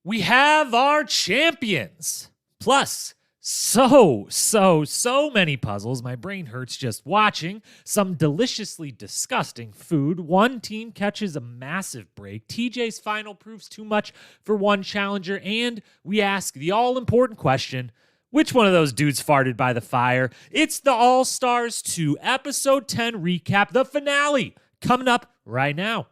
We have our champions. Plus, so many puzzles. My brain hurts just watching. Some deliciously disgusting food. One team catches a massive break. TJ's final proves too much for one challenger. And we ask the all-important question, which one of those dudes farted by the fire? It's the All-Stars 2 Episode 10 recap, the finale, coming up right now.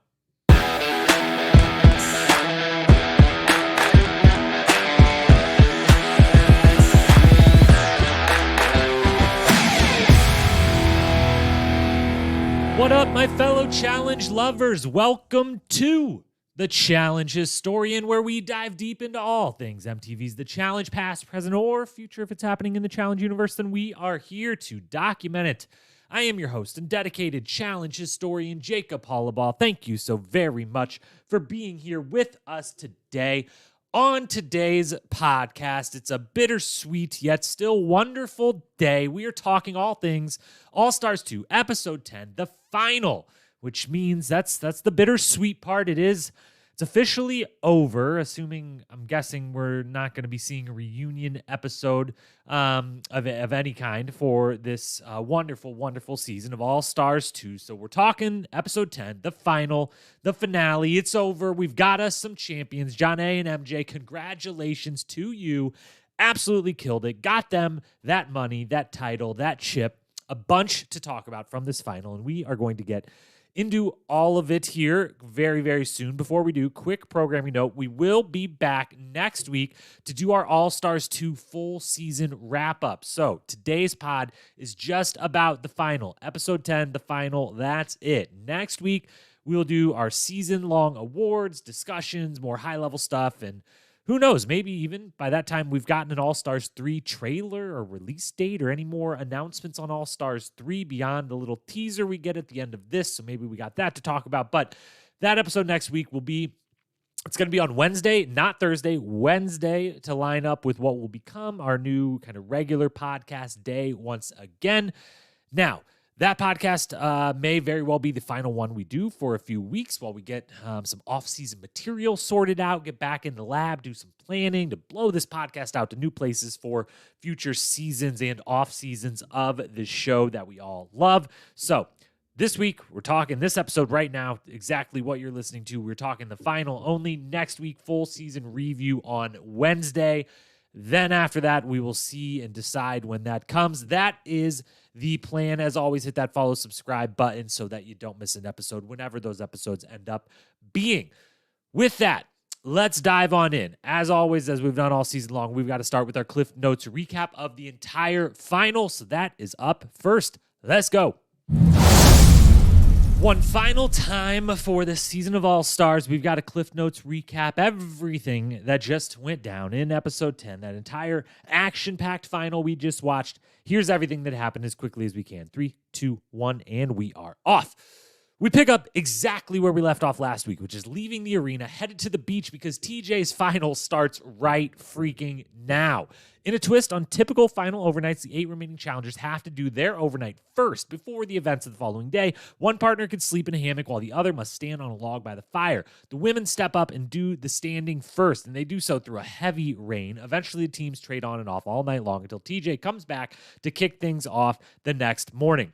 What up, my fellow challenge lovers? Welcome to the Challenge Historian, where we dive deep into all things MTV's The Challenge, past, present, or future. If it's happening in the Challenge universe, then we are here to document it. I am your host and dedicated Challenge Historian, Jacob Hollabaugh. Thank you so very much for being here with us today. On today's podcast, it's a bittersweet yet still wonderful day. We are talking all things All-Stars 2, Episode 10, the final, which means that's the bittersweet part. It's officially over, I'm guessing we're not going to be seeing a reunion episode of any kind for this wonderful season of All-Stars 2. So we're talking Episode 10, the final, the finale. It's over. We've got us some champions. Janae and MJ, congratulations to you. Absolutely killed it. Got them that money, that title, that chip. A bunch to talk about from this final, and we are going to get into all of it here very, very soon. Before we do, quick programming note, we will be back next week to do our All-Stars 2 full season wrap-up. So today's pod is just about the final. Episode 10, the final, that's it. Next week, we'll do our season-long awards, discussions, more high-level stuff, and who knows, maybe even by that time we've gotten an All-Stars 3 trailer or release date or any more announcements on All-Stars 3 beyond the little teaser we get at the end of this. So maybe we got that to talk about. But that episode next week it's going to be on Wednesday, not Thursday, Wednesday, to line up with what will become our new kind of regular podcast day once again. Now, that podcast may very well be the final one we do for a few weeks while we get some off-season material sorted out, get back in the lab, do some planning to blow this podcast out to new places for future seasons and off-seasons of the show that we all love. So this week, we're talking this episode right now, exactly what you're listening to. We're talking the final only. Next week, full season review on Wednesday. Then after that, we will see and decide when that comes. That is the plan. As always, hit that follow, subscribe button so that you don't miss an episode whenever those episodes end up being. With that, let's dive on in. As always, as we've done all season long, we've got to start with our Cliffnotes recap of the entire final. So that is up first. Let's go. One final time for this season of All-Stars, we've got a Cliffnotes recap, everything that just went down in Episode 10, that entire action-packed final we just watched. Here's everything that happened as quickly as we can. 3, 2, 1, and we are off. We pick up exactly where we left off last week, which is leaving the arena, headed to the beach because TJ's final starts right freaking now. In a twist on typical final overnights, the 8 remaining challengers have to do their overnight first before the events of the following day. One partner can sleep in a hammock while the other must stand on a log by the fire. The women step up and do the standing first, and they do so through a heavy rain. Eventually, the teams trade on and off all night long until TJ comes back to kick things off the next morning.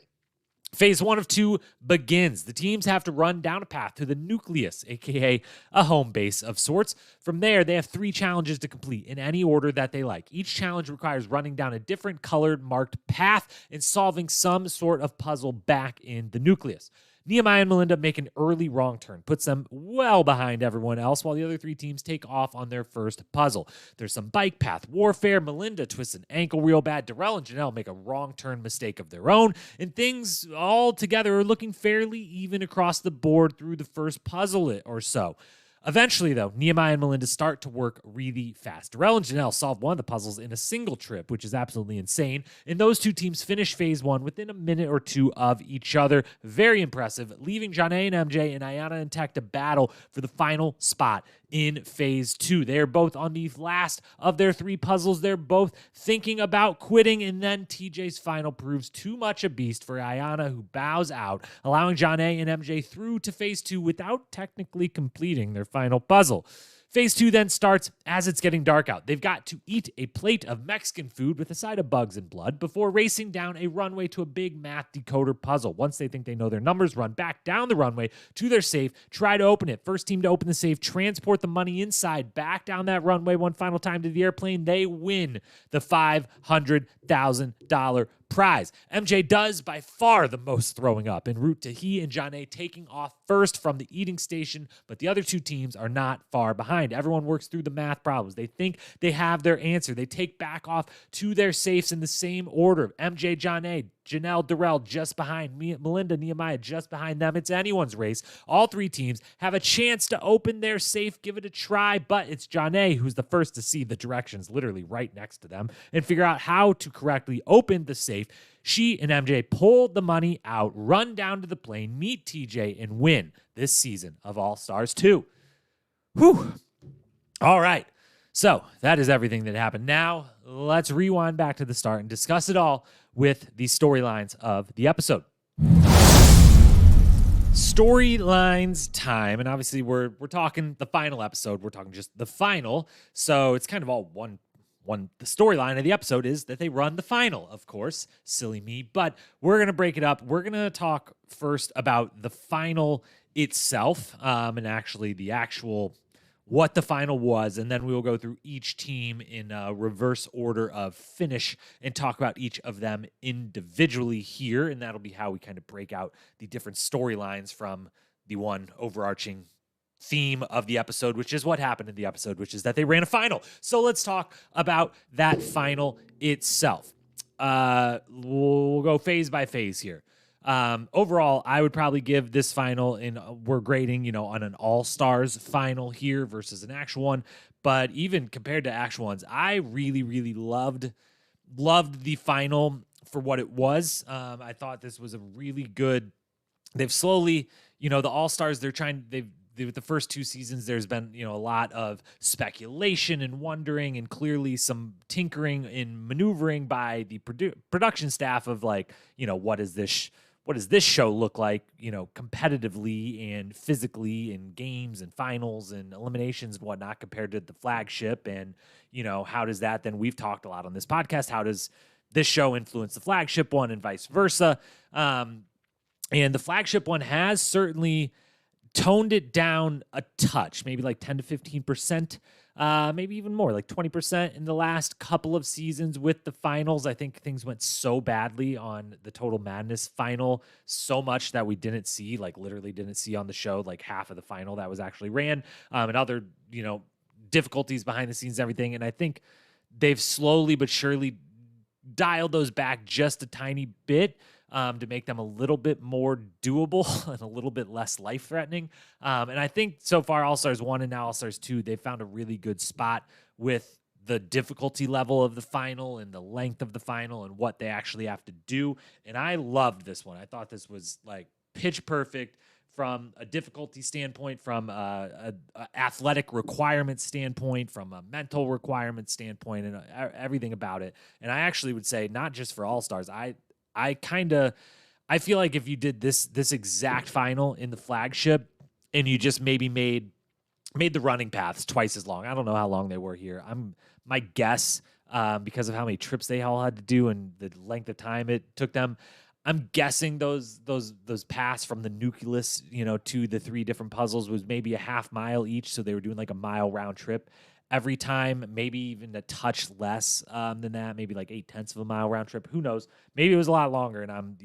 Phase 1 of 2 begins. The teams have to run down a path to the nucleus, aka a home base of sorts. From there, they have 3 challenges to complete in any order that they like. Each challenge requires running down a different colored marked path and solving some sort of puzzle back in the nucleus. Nehemiah and Melinda make an early wrong turn, puts them well behind everyone else, while the other 3 teams take off on their first puzzle. There's some bike path warfare. Melinda twists an ankle real bad. Darrell and Janelle make a wrong turn mistake of their own, and things all together are looking fairly even across the board through the first puzzle or so. Eventually, though, Nehemiah and Melinda start to work really fast. Darrell and Janelle solve one of the puzzles in a single trip, which is absolutely insane. And those 2 teams finish Phase 1 within a minute or 2 of each other. Very impressive, leaving Janae and MJ and Ayanna and Tech to battle for the final spot in Phase 2. They're both on the last of their 3 puzzles. They're both thinking about quitting, and then TJ's final proves too much a beast for Ayanna, who bows out, allowing Janae and MJ through to Phase 2 without technically completing their final puzzle. Phase 2 then starts as it's getting dark out. They've got to eat a plate of Mexican food with a side of bugs and blood before racing down a runway to a big math decoder puzzle. Once they think they know their numbers, run back down the runway to their safe, try to open it. First team to open the safe, transport the money inside, back down that runway one final time to the airplane. They win the $500,000 prize. MJ does by far the most throwing up en route to he and Janae taking off first from the eating station, but the other two teams are not far behind. Everyone works through the math problems. They think they have their answer. They take back off to their safes in the same order. MJ, Janae, Janelle, Darrell just behind, Melinda, Nehemiah just behind them. It's anyone's race. All three teams have a chance to open their safe, give it a try, but it's Janae who's the first to see the directions literally right next to them and figure out how to correctly open the safe. She and MJ pull the money out, run down to the plane, meet TJ, and win this season of All Stars 2. Whew. All right. So that is everything that happened. Now let's rewind back to the start and discuss it all with the storylines of the episode. Storylines time, and obviously we're talking the final episode. We're talking just the final, so it's kind of all one. The storyline of the episode is that they run the final, of course. Silly me, but we're gonna break it up. We're gonna talk first about the final itself, and actually the actual what the final was, and then we will go through each team in reverse order of finish and talk about each of them individually here, and that'll be how we kind of break out the different storylines from the one overarching theme of the episode, which is what happened in the episode, which is that they ran a final. So let's talk about that final itself. We'll go phase by phase here. Overall, I would probably give this final we're grading, on an all-stars final here versus an actual one. But even compared to actual ones, I really, really loved the final for what it was. I thought this was a really good, they've slowly, the all-stars, with the first two seasons, there's been, a lot of speculation and wondering and clearly some tinkering and maneuvering by the production staff of what does this show look like, competitively and physically in games and finals and eliminations and whatnot compared to the flagship. And, how does that then, we've talked a lot on this podcast, how does this show influence the flagship one and vice versa? And the flagship one has certainly toned it down a touch, maybe like 10 to 15%, maybe even more, like 20% in the last couple of seasons with the finals. I think things went so badly on the Total Madness final, so much that we didn't see, literally didn't see on the show, half of the final that was actually ran, and other, difficulties behind the scenes and everything. And I think they've slowly but surely dialed those back just a tiny bit, to make them a little bit more doable and a little bit less life-threatening. And I think so far, All-Stars 1 and now All-Stars 2, they've found a really good spot with the difficulty level of the final and the length of the final and what they actually have to do. And I loved this one. I thought this was pitch perfect from a difficulty standpoint, from a athletic requirement standpoint, from a mental requirement standpoint, and everything about it. And I actually would say not just for All-Stars, I feel like if you did this exact final in the flagship and you just maybe made the running paths twice as long. I don't know how long they were here. My guess, because of how many trips they all had to do and the length of time it took them, I'm guessing those paths from the nucleus, to the three different puzzles was maybe a half mile each. So they were doing a mile round trip every time, maybe even a touch less than that, maybe 0.8 of a mile round trip. Who knows? Maybe it was a lot longer, and I'm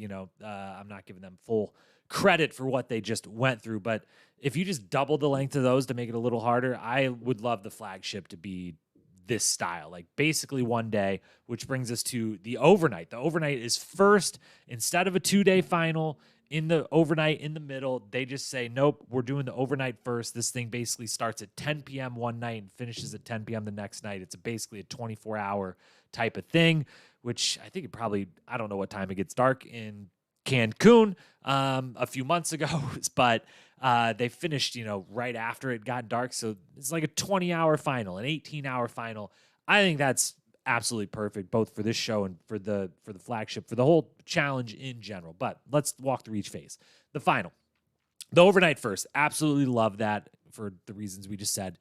not giving them full credit for what they just went through. But if you just double the length of those to make it a little harder, I would love the flagship to be this style, basically one day, which brings us to the overnight. The overnight is first. Instead of a 2-day final, in the overnight in the middle, they just say, nope, we're doing the overnight first. This thing basically starts at 10 p.m. one night and finishes at 10 p.m. the next night. It's basically a 24-hour type of thing, which I think I don't know what time it gets dark in Cancun a few months ago, but they finished, right after it got dark. So it's like a 20-hour final, an 18-hour final. I think that's absolutely perfect, both for this show and for the flagship, for the whole challenge in general. But let's walk through each phase. The final, the overnight first, absolutely love that for the reasons we just said.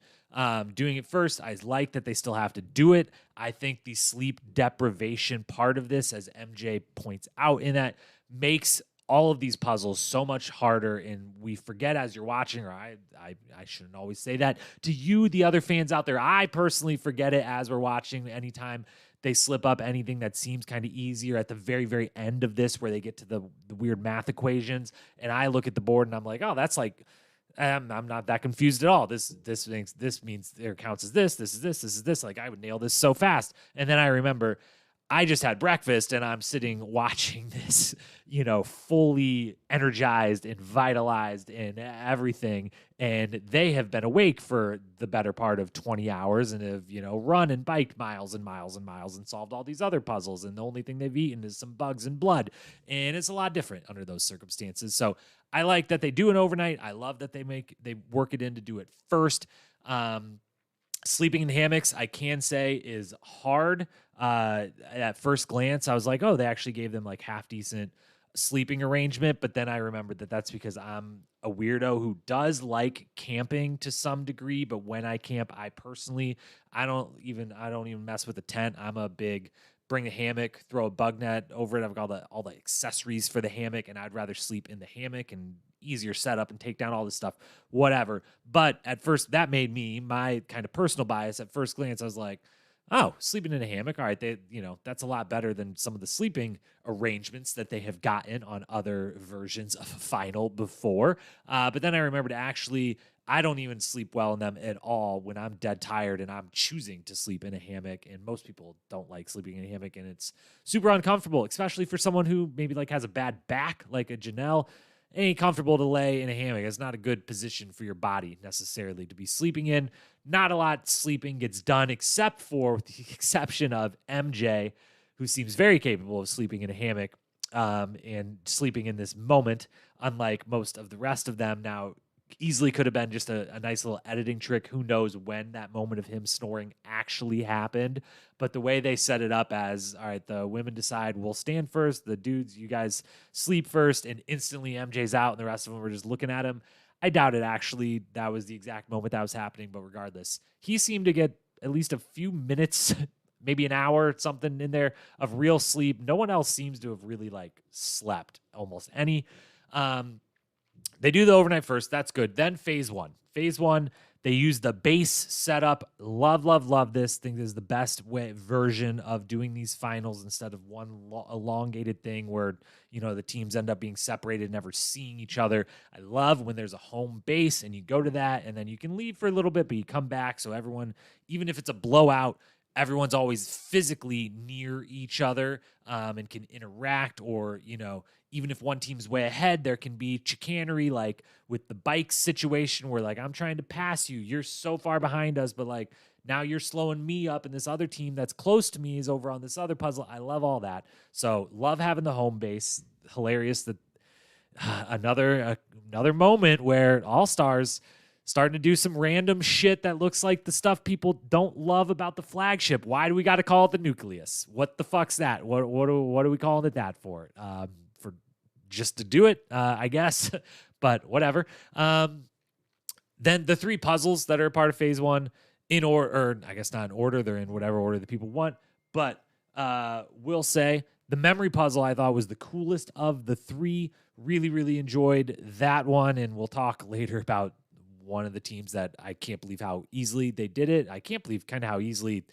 doing it first. I like that they still have to do it. I think the sleep deprivation part of this, as MJ points out in that, makes all of these puzzles so much harder, and we forget as you're watching, or I shouldn't always say that to you, the other fans out there. I personally forget it as we're watching anytime they slip up anything that seems kind of easier at the very, very end of this, where they get to the weird math equations, and I look at the board and I'm like, oh, that's like, I'm not that confused at all. This means there counts as this is this. Like, I would nail this so fast. And then I remember I just had breakfast and I'm sitting watching this, fully energized and vitalized and everything. And they have been awake for the better part of 20 hours and have, run and biked miles and miles and miles and solved all these other puzzles. And the only thing they've eaten is some bugs and blood. And it's a lot different under those circumstances. So I like that they do an overnight. I love that they work it in to do it first. Sleeping in hammocks, I can say, is hard. At first glance, I was like, oh, they actually gave them like half decent sleeping arrangement. But then I remembered that that's because I'm a weirdo who does like camping to some degree. But when I camp, I don't even mess with a tent. I'm a big bring a hammock, throw a bug net over it. I've got all the accessories for the hammock, and I'd rather sleep in the hammock and easier setup and take down all this stuff, whatever. But at first, that made me, my kind of personal bias, at first glance, I was like, oh, sleeping in a hammock, all right, that's a lot better than some of the sleeping arrangements that they have gotten on other versions of Final before. But then I remembered, actually, I don't even sleep well in them at all when I'm dead tired and I'm choosing to sleep in a hammock. And most people don't like sleeping in a hammock, and it's super uncomfortable, especially for someone who maybe like has a bad back, like a Janelle. It ain't comfortable to lay in a hammock. It's not a good position for your body necessarily to be sleeping in. Not a lot sleeping gets done, except for, with the exception of MJ, who seems very capable of sleeping in a hammock and sleeping in this moment, unlike most of the rest of them. Now, easily could have been just a nice little editing trick. Who knows when that moment of him snoring actually happened. But the way they set it up as, all right, the women decide we'll stand first, the dudes, you guys sleep first, and instantly MJ's out and the rest of them were just looking at him. I doubt it actually that was the exact moment that was happening, but regardless, he seemed to get at least a few minutes, maybe an hour, something in there of real sleep. No one else seems to have really like slept almost any. They do the overnight first. That's good. Then phase one. Phase one, they use the base setup. Love this. Think this is the best version of doing these finals instead of one elongated thing where, the teams end up being separated, never seeing each other. I love when there's a home base and you go to that and then you can leave for a little bit, but you come back. So everyone, even if it's a blowout, everyone's always physically near each other and can interact, or, even if one team's way ahead, there can be chicanery, like with the bike situation where, like, I'm trying to pass you. You're so far behind us, but, like, now you're slowing me up, and this other team that's close to me is over on this other puzzle. I love all that. So love having the home base. Hilarious that another moment where All-Stars starting to do some random shit that looks like the stuff people don't love about the flagship. Why do we got to call it the nucleus? What the fuck's that? What are we calling it that for? For just to do it, I guess. But whatever. Then the three puzzles that are part of phase one, in order, or I guess not in order, they're in whatever order the people want. But we'll say the memory puzzle I thought was the coolest of the three. Really, really enjoyed that one, and we'll talk later about one of the teams that I can't believe how easily they did it. I can't believe kind of how easily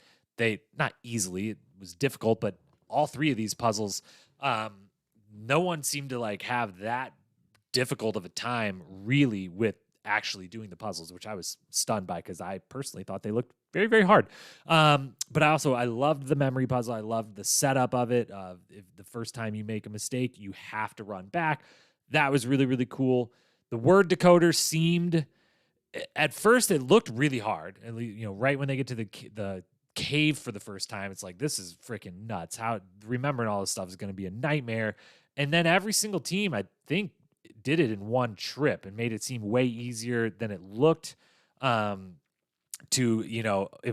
not easily, it was difficult, but all three of these puzzles, no one seemed to like have that difficult of a time really with actually doing the puzzles, which I was stunned by because I personally thought they looked very, very hard. But I loved the memory puzzle. I loved the setup of it. If the first time you make a mistake, you have to run back. That was really, really cool. The word decoder seemed, at first it looked really hard. And right when they get to the cave for the first time, it's like, this is freaking nuts. How remembering all this stuff is going to be a nightmare. And then every single team, I think, did it in one trip and made it seem way easier than it looked. If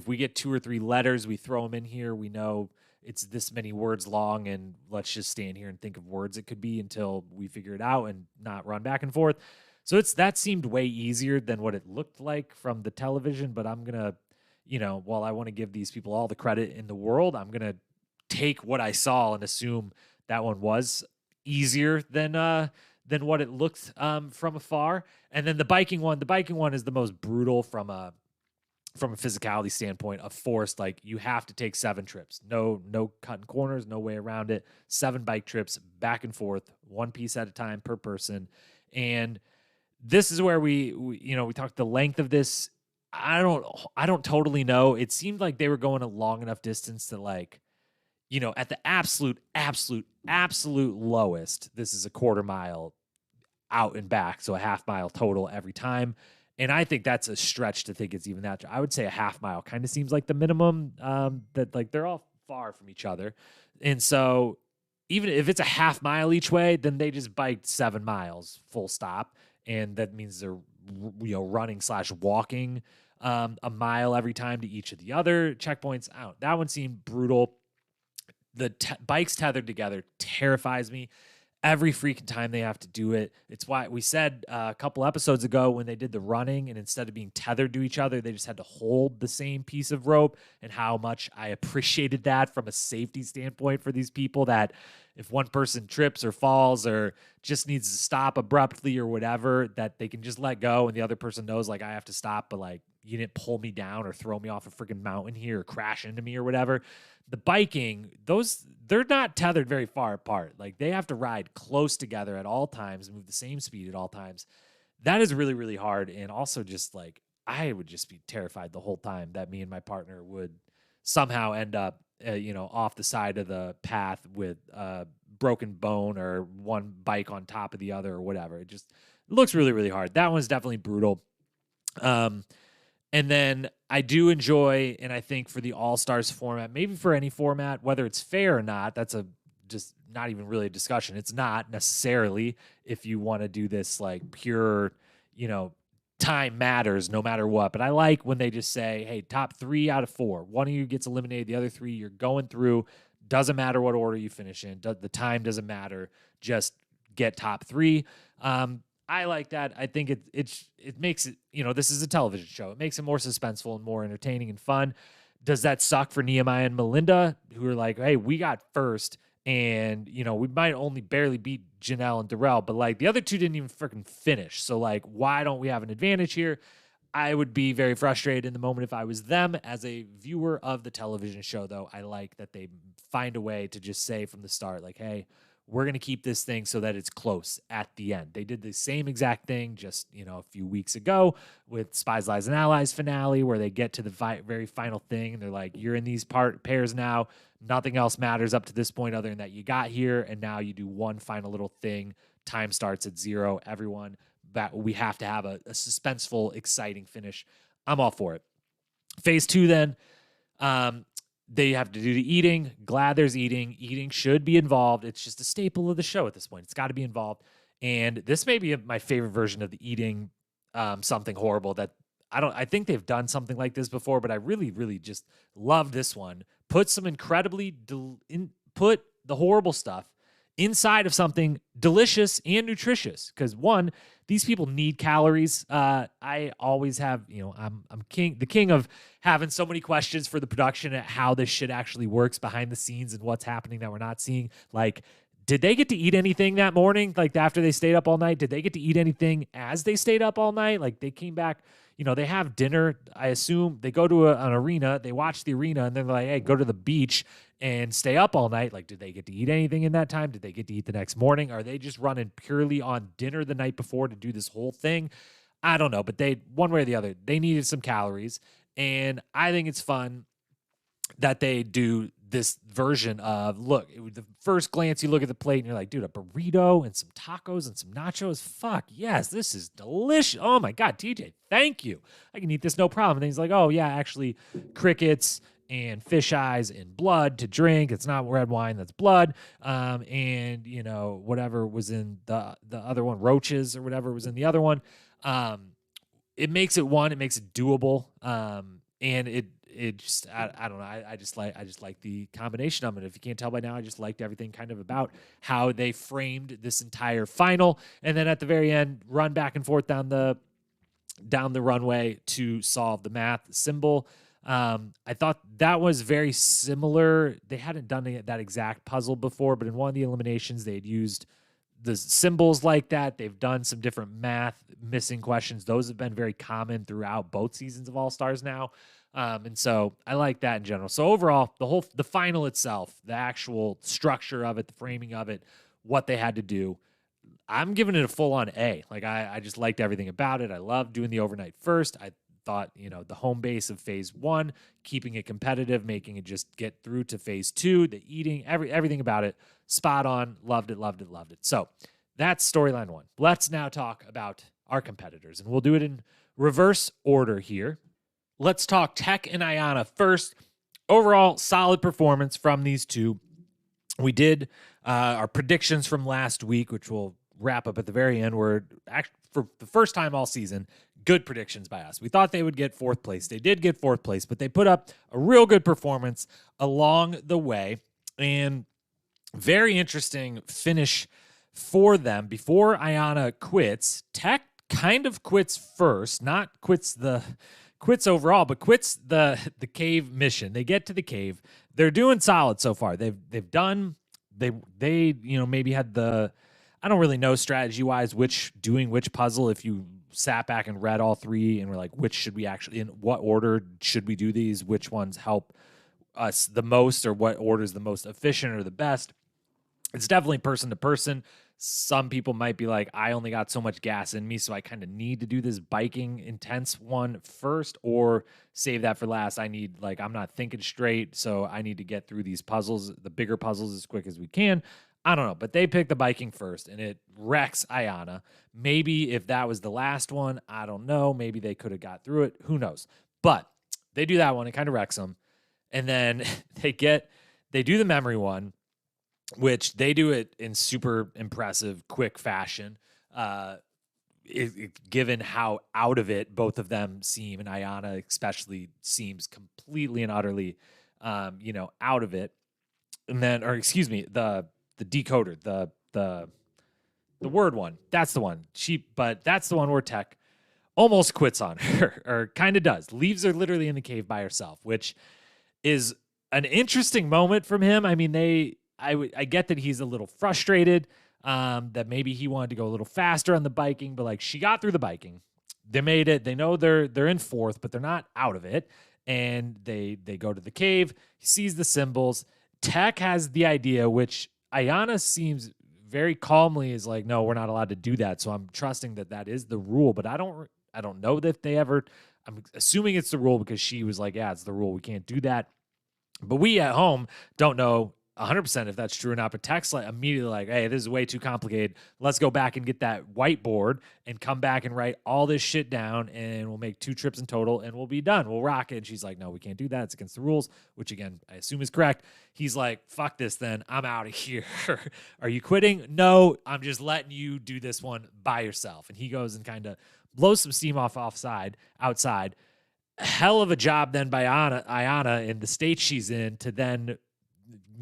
we get 2 or 3 letters, we throw them in here. We know it's this many words long, and let's just stand here and think of words it could be until we figure it out and not run back and forth. So that seemed way easier than what it looked like from the television, but I'm gonna, while I want to give these people all the credit in the world, I'm gonna take what I saw and assume that one was easier than what it looked from afar. And then the biking one is the most brutal from a physicality standpoint of forced. Like, you have to take 7 trips, no cutting corners, no way around it. 7 bike trips back and forth, one piece at a time per person. And this is where we talked the length of this. I don't totally know. It seemed like they were going a long enough distance that, like, at the absolute lowest, this is a quarter mile out and back, so a half mile total every time. And I think that's a stretch to think it's even that. I would say a half mile kind of seems like the minimum, that, like, they're all far from each other. And so even if it's a half mile each way, then they just biked 7 miles full stop. And that means they're, running / walking a mile every time to each of the other checkpoints. That one seemed brutal. The bikes tethered together terrifies me every freaking time they have to do it. It's why we said a couple episodes ago when they did the running, and instead of being tethered to each other, they just had to hold the same piece of rope, and how much I appreciated that from a safety standpoint for these people, that if one person trips or falls or just needs to stop abruptly or whatever, that they can just let go and the other person knows, like, I have to stop, but, like, you didn't pull me down or throw me off a freaking mountain here or crash into me or whatever. The biking, they're not tethered very far apart. Like, they have to ride close together at all times, move the same speed at all times. That is really, really hard. And also, just like, I would just be terrified the whole time that me and my partner would somehow end up, off the side of the path with a broken bone or one bike on top of the other or whatever. It looks really, really hard. That one's definitely brutal. And then I do enjoy, and I think for the All-Stars format, maybe for any format, whether it's fair or not, that's just not even really a discussion. It's not necessarily, if you want to do this, like, pure, time matters no matter what. But I like when they just say, hey, top 3 out of 4. One of you gets eliminated. The other 3, you're going through. Doesn't matter what order you finish in. The time doesn't matter. Just get top 3. I like that. I think it makes it, this is a television show. It makes it more suspenseful and more entertaining and fun. Does that suck for Nehemiah and Melinda, who are like, hey, we got first, and, we might only barely beat Janelle and Darrell, but, like, the other 2 didn't even freaking finish. So, like, why don't we have an advantage here? I would be very frustrated in the moment if I was them. As a viewer of the television show, though, I like that they find a way to just say from the start, like, hey, we're going to keep this thing so that it's close at the end. They did the same exact thing just, a few weeks ago with Spies, Lies, and Allies finale, where they get to the very final thing, and they're like, you're in these pairs now. Nothing else matters up to this point other than that you got here, and now you do one final little thing. Time starts at 0. Everyone, that we have to have a suspenseful, exciting finish. I'm all for it. Phase 2 then. They have to do the eating. Glad there's eating. Eating should be involved. It's just a staple of the show at this point. It's got to be involved. And this may be my favorite version of the eating something horrible that I think they've done something like this before, but I really, really just love this one. Put some put the horrible stuff inside of something delicious and nutritious. Because, one, these people need calories. I always have, I'm the king of having so many questions for the production at how this shit actually works behind the scenes and what's happening that we're not seeing. Like, did they get to eat anything that morning? Like, after they stayed up all night, did they get to eat anything as they stayed up all night? Like, they came back, they have dinner. I assume they go to an arena, they watch the arena, and then they're like, hey, go to the beach and stay up all night. Like, did they get to eat anything in that time? Did they get to eat the next morning? Are they just running purely on dinner the night before to do this whole thing? I don't know, but one way or the other, they needed some calories. And I think it's fun that they do this version of, look, the first glance you look at the plate and you're like, dude, a burrito and some tacos and some nachos. Fuck, yes, this is delicious. Oh my God, TJ, thank you. I can eat this no problem. And then he's like, oh yeah, actually crickets and fish eyes and blood to drink. It's not red wine, that's blood. And whatever was in the other one, roaches or whatever was in the other one. It makes it doable. And it just I don't know. I just like the combination of it. If you can't tell by now, I just liked everything kind of about how they framed this entire final, and then at the very end, run back and forth down the runway to solve the math symbol. I thought that was very similar. They hadn't done that exact puzzle before, but in one of the eliminations, they had used the symbols like that. They've done some different math missing questions. Those have been very common throughout both seasons of All Stars now. And so I like that in general. So overall, the final itself, the actual structure of it, the framing of it, what they had to do, I'm giving it a full on A. Like I just liked everything about it. I loved doing the overnight first. I thought, the home base of phase 1, keeping it competitive, making it just get through to phase 2, the eating, everything about it, spot on. Loved it. So that's storyline 1. Let's now talk about our competitors, and we'll do it in reverse order here. Let's talk Tech and Ayanna first. Overall, solid performance from these two. We did our predictions from last week, which we'll wrap up at the very end, were actually, for the first time all season, good predictions by us. We thought they would get 4th place. They did get 4th place, but they put up a real good performance along the way, and very interesting finish for them. Before Ayanna quits, Tech kind of quits first, not quits overall, but quits the cave mission. They get to the cave. They're doing solid so far. They maybe had the, I don't really know strategy wise which puzzle, if you sat back and read all 3 and were like, which should we actually, in what order should we do these, which ones help us the most, or what order is the most efficient or the best. It's definitely person to person. Some people might be like, I only got so much gas in me, so I kind of need to do this biking intense one first, or save that for last. I'm not thinking straight, so I need to get through these puzzles, the bigger puzzles, as quick as we can. I don't know, but they picked the biking first, and it wrecks Ayanna. Maybe if that was the last one, I don't know. Maybe they could have got through it. Who knows? But they do that one. It kind of wrecks them. And then they do the memory one, which they do it in super impressive, quick fashion, given how out of it both of them seem, and Ayanna especially seems completely and utterly, out of it. And then, or excuse me, the decoder, the word one, that's the one. But that's the one where Tech almost quits on her, or kind of does. Leaves her literally in the cave by herself, which is an interesting moment from him. I mean, I get that he's a little frustrated, that maybe he wanted to go a little faster on the biking, but she got through the biking. They made it. They know they're in 4th, but they're not out of it. And they go to the cave. He sees the symbols. Tech has the idea, which Ayanna seems very calmly is like, no, we're not allowed to do that. So I'm trusting that is the rule, but I don't know that they ever. I'm assuming it's the rule because she was like, yeah, it's the rule. We can't do that. But we at home don't know 100% if that's true or not, but Tech's immediately hey, this is way too complicated. Let's go back and get that whiteboard and come back and write all this shit down, and we'll make 2 trips in total and we'll be done. We'll rock it. And she's like, no, we can't do that. It's against the rules, which again, I assume is correct. He's like, fuck this then. I'm out of here. Are you quitting? No, I'm just letting you do this one by yourself. And he goes and kind of blows some steam outside. Hell of a job then by Ayanna in the state she's in to then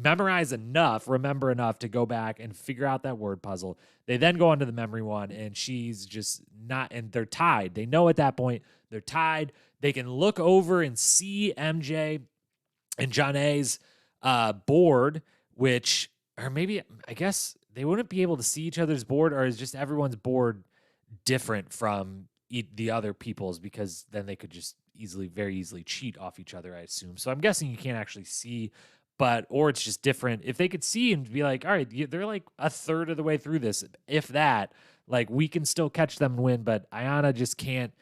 remember enough to go back and figure out that word puzzle. They then go on to the memory one, and she's just not, and they're tied. They know at that point they're tied. They can look over and see MJ and Jonna's board, which, or maybe, I guess they wouldn't be able to see each other's board, or is just everyone's board different from the other people's, because then they could just very easily cheat off each other, I assume. So I'm guessing you can't actually see, or it's just different. If they could see and be like, all right, they're like a third of the way through this, if that, we can still catch them and win. But Ayanna just can't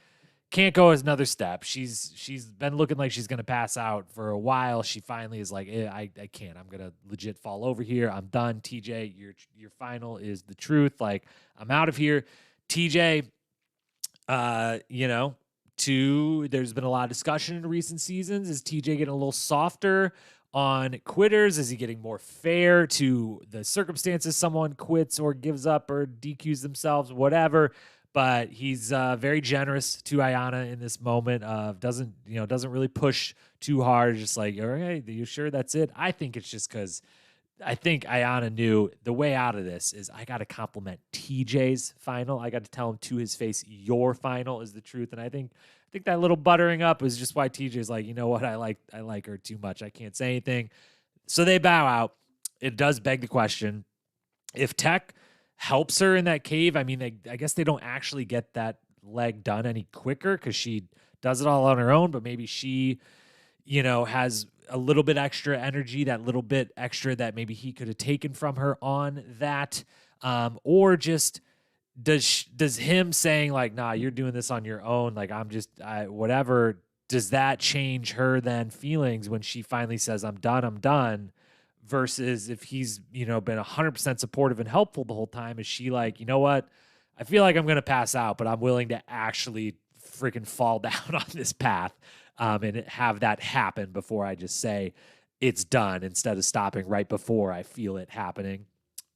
go as another step. She's been looking like she's gonna pass out for a while. She finally is like, I can't. I'm gonna legit fall over here. I'm done. TJ, your final is the truth. I'm out of here. TJ, there's been a lot of discussion in recent seasons. Is TJ getting a little softer on quitters? Is he getting more fair to the circumstances someone quits or gives up or DQs themselves, whatever? but he's very generous to Ayanna in this moment. Doesn't really push too hard. Just like, all right, are you sure that's it? I think it's just because I think Ayanna knew the way out of this is I got to compliment TJ's final. I got to tell him to his face, your final is the truth. And I think that little buttering up is just why TJ's like, you know what, I like her too much. I can't say anything. So they bow out. It does beg the question, if Tech helps her in that cave, I mean, I guess they don't actually get that leg done any quicker because she does it all on her own, but maybe she, has a little bit extra energy, that little bit extra that maybe he could have taken from her on that. Or just does him saying like, nah, you're doing this on your own. Like, whatever. Does that change her then feelings when she finally says, I'm done, versus if he's, been 100% supportive and helpful the whole time? Is she like, you know what? I feel like I'm going to pass out, but I'm willing to actually freaking fall down on this path and have that happen before I just say it's done instead of stopping right before I feel it happening.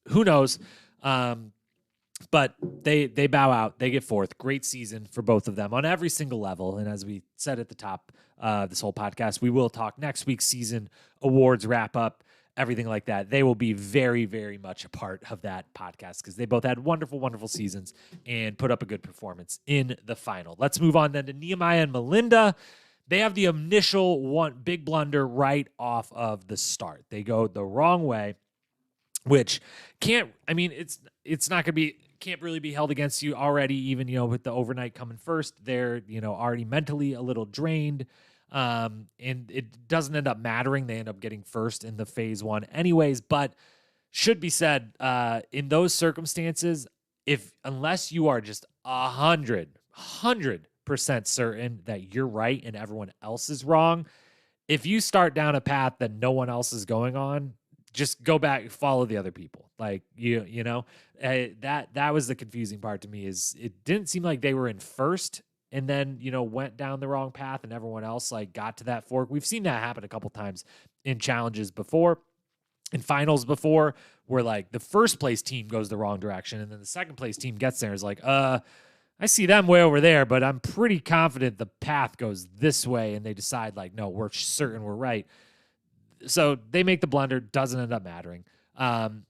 Who knows? But they bow out. They get fourth. Great season for both of them on every single level. And as we said at the top of this whole podcast, we will talk next week's season awards wrap up, everything like that. They will be very, very much a part of that podcast because they both had wonderful, wonderful seasons and put up a good performance in the final. Let's move on then to Nehemiah and Melinda. They have the initial one big blunder right off of the start. They go the wrong way, which can't really be held against you already, even, with the overnight coming first. They're, already mentally a little drained. And it doesn't end up mattering. They end up getting first in the phase one anyways, but should be said, in those circumstances, unless you are just 100% certain that you're right and everyone else is wrong, if you start down a path that no one else is going on, just go back, follow the other people. Like, that was the confusing part to me, is it didn't seem like they were in first and then, went down the wrong path and everyone else like got to that fork. We've seen that happen a couple times in challenges before, in finals before, where like the first place team goes the wrong direction and then the second place team gets there and is like, I see them way over there, but I'm pretty confident the path goes this way. And they decide like, no, we're certain we're right. So they make the blunder, doesn't end up mattering. And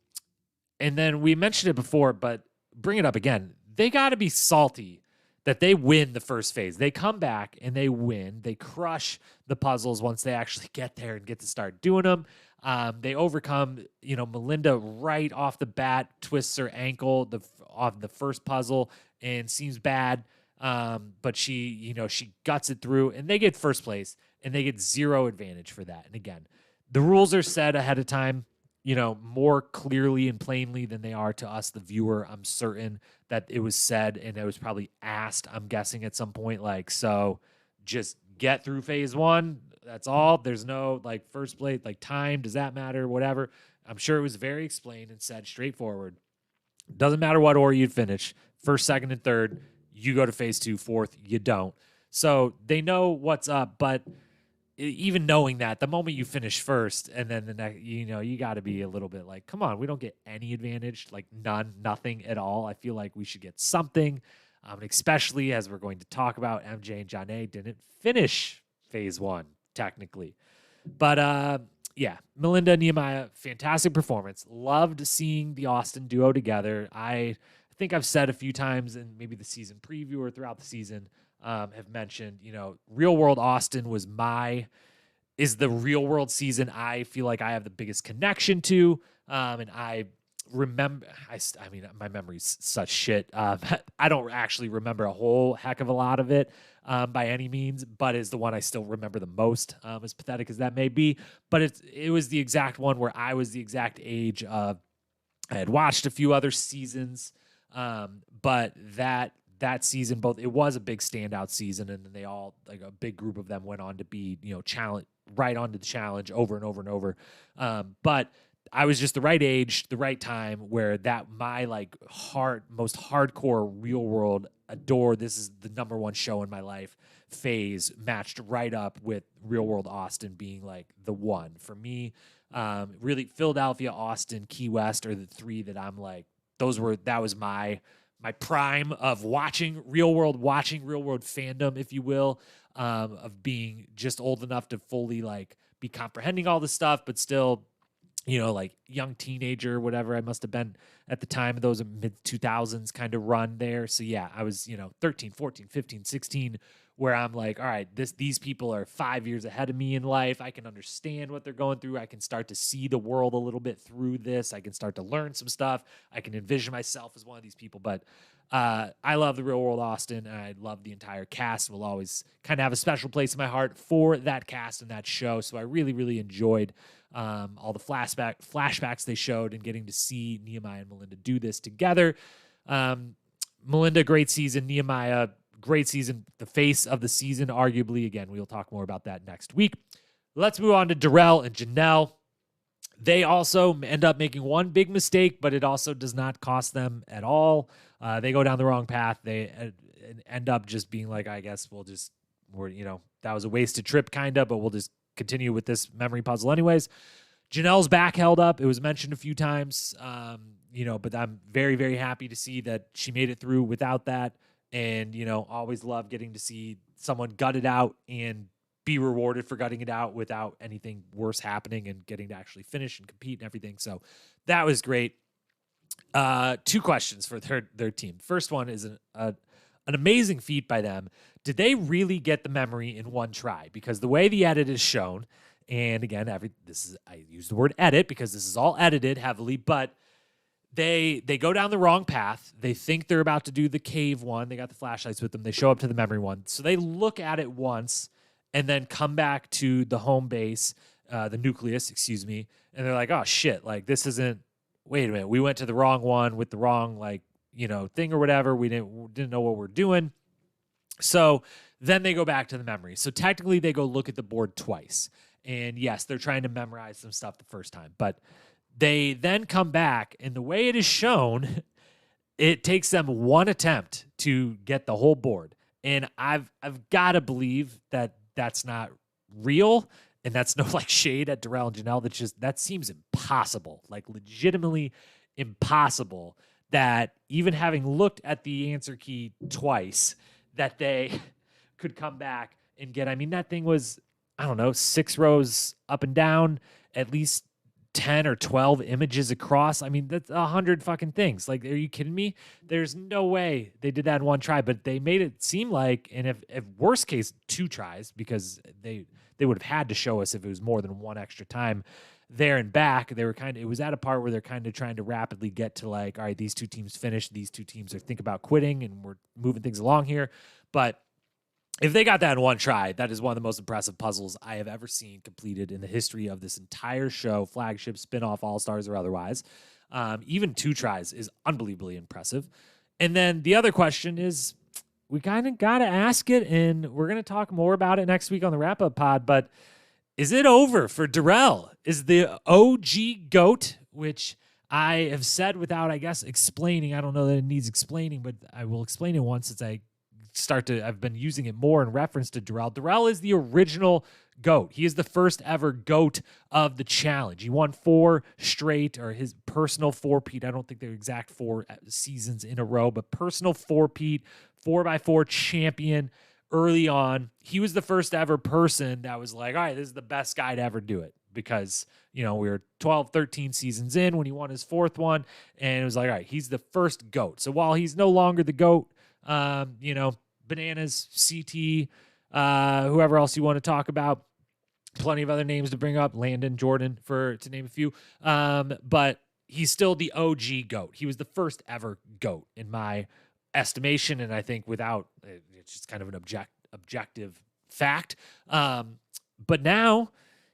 then we mentioned it before, but bring it up again. They got to be salty that they win the first phase. They come back and they win. They crush the puzzles once they actually get there and get to start doing them. They overcome, Melinda right off the bat, twists her ankle off the first puzzle and seems bad. But she guts it through and they get first place and they get zero advantage for that. And again, the rules are set ahead of time, more clearly and plainly than they are to us, the viewer. I'm certain that it was said and it was probably asked, I'm guessing at some point, like, so just get through phase one. That's all. There's no like first place, like time. Does that matter? Whatever. I'm sure it was very explained and said straightforward. Doesn't matter what order you'd finish. First, second, and third, you go to phase two. Fourth, you don't. So they know what's up, but even knowing that, the moment you finish first and then the next, you got to be a little bit like, come on, we don't get any advantage, like nothing at all. I feel like we should get something, especially as we're going to talk about, MJ and Janae didn't finish phase one technically. But yeah, Melinda, Nehemiah, fantastic performance. Loved seeing the Austin duo together. I think I've said a few times in maybe the season preview or throughout the season, have mentioned, Real World Austin is the real world season I feel like I have the biggest connection to. And I remember, I mean, my memory's such shit. I don't actually remember a whole heck of a lot of it by any means, but is the one I still remember the most, as pathetic as that may be. But it was the exact one where I was the exact age of, I had watched a few other seasons, but that season, it was a big standout season, and then they all, like a big group of them, went on to be, challenge right onto the challenge over and over and over. But I was just the right age, the right time, where that my like most hardcore real world adore, this is the number one show in my life phase matched right up with Real World Austin being like the one for me. Really, Philadelphia, Austin, Key West are the three that I'm like, that was my my prime of watching real world fandom, if you will, of being just old enough to fully like be comprehending all this stuff, but still, like young teenager, whatever I must have been at the time of those mid 2000s kind of run there. So yeah, I was, 13, 14, 15, 16, where I'm like, all right, these people are 5 years ahead of me in life. I can understand what they're going through. I can start to see the world a little bit through this. I can start to learn some stuff. I can envision myself as one of these people. But I love the Real World Austin, and I love the entire cast. Will always kind of have a special place in my heart for that cast and that show. So I really, really enjoyed all the flashbacks they showed and getting to see Nehemiah and Melinda do this together. Melinda, great season. Nehemiah, great season. The face of the season, arguably. Again, we'll talk more about that next week. Let's move on to Darrell and Janelle. They also end up making one big mistake, but it also does not cost them at all. They go down the wrong path. They end up just being like, I guess that was a wasted trip kind of, but we'll just continue with this memory puzzle anyways. Janelle's back held up. It was mentioned a few times, but I'm very, very happy to see that she made it through without that. And, always love getting to see someone gut it out and be rewarded for gutting it out without anything worse happening and getting to actually finish and compete and everything. So that was great. Two questions for their team. First one is an amazing feat by them. Did they really get the memory in one try? Because the way the edit is shown, and again, I use the word edit because this is all edited heavily, but they go down the wrong path. They think they're about to do the cave one. They got the flashlights with them. They show up to the memory one. So they look at it once and then come back to the home base, the nucleus, and they're like, oh shit, like this isn't, wait a minute, we went to the wrong one with the wrong thing or whatever. We didn't know what we're doing. So then they go back to the memory. So technically they go look at the board twice. And yes, they're trying to memorize some stuff the first time, but they then come back, and the way it is shown, it takes them one attempt to get the whole board. And I've got to believe that that's not real, and that's no shade at Darrell and Janelle. That seems impossible, legitimately impossible, that even having looked at the answer key twice, that they could come back and get, that thing was, 6 rows up and down, at least 10 or 12 images across. That's 100 fucking things. Are you kidding me? There's no way they did that in one try, but they made it seem like, and if worst case, 2 tries, because they would have had to show us if it was more than one extra time there and back. They were it was at a part where they're kind of trying to rapidly get to all right, these 2 teams finished. These 2 teams are think about quitting, and we're moving things along here. But if they got that in one try, that is one of the most impressive puzzles I have ever seen completed in the history of this entire show, flagship, spinoff, All-Stars, or otherwise. Even 2 tries is unbelievably impressive. And then the other question is, we kind of got to ask it, and we're going to talk more about it next week on the wrap-up pod, but is it over for Darrell? Is the OG GOAT, which I have said without, I guess, explaining. I don't know that it needs explaining, but I will explain it once since I've been using it more in reference to Darrell. Darrell is the original GOAT. He is the first ever GOAT of the challenge. He won 4 straight, or his personal 4-peat. I don't think they're exact 4 seasons in a row, but personal 4-peat, 4x4 champion early on. He was the first ever person that was like, all right, this is the best guy to ever do it. Because, we were 12, 13 seasons in when he won his 4th one. And it was like, all right, he's the first GOAT. So while he's no longer the GOAT, Bananas, CT, whoever else you want to talk about, plenty of other names to bring up, Landon, Jordan, to name a few. But he's still the OG GOAT. He was the first ever GOAT in my estimation. And I think it's just kind of an objective fact. But now,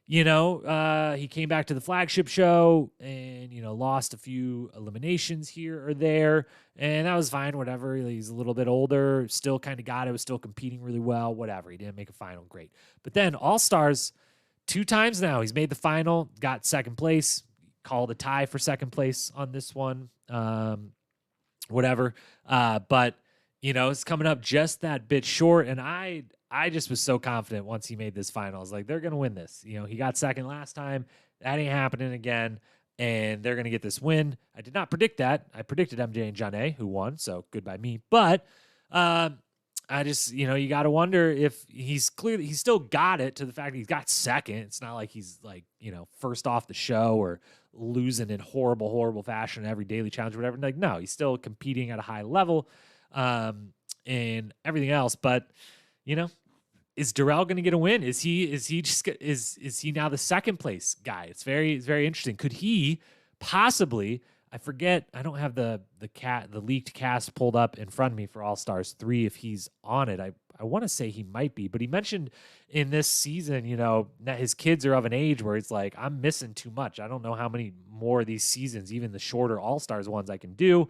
he came back to the flagship show and, lost a few eliminations here or there. And that was fine, whatever. He's a little bit older, still kind of got it, was still competing really well, whatever. He didn't make a final, great. But then All-Stars, 2 times now, he's made the final, got 2nd place, called a tie for 2nd place on this one, whatever. But, it's coming up just that bit short. And I just was so confident once he made this final. I was like, they're going to win this. He got 2nd last time. That ain't happening again. and they're going to get this win. I did not predict that. I predicted MJ and Johnny, who won, so good by me. But I just, you got to wonder if he's still got it to the fact that he's got second. It's not like he's like, first off the show or losing in horrible, horrible fashion in every daily challenge or whatever. Like, no, he's still competing at a high level and everything else. But, is Darrell going to get a win? Is he now the second place guy? It's very interesting. Could he possibly, I forget, I don't have the leaked cast pulled up in front of me for All Stars 3 if he's on it. I want to say he might be, but he mentioned in this season, that his kids are of an age where it's like, I'm missing too much. I don't know how many more of these seasons, even the shorter All Stars ones, I can do.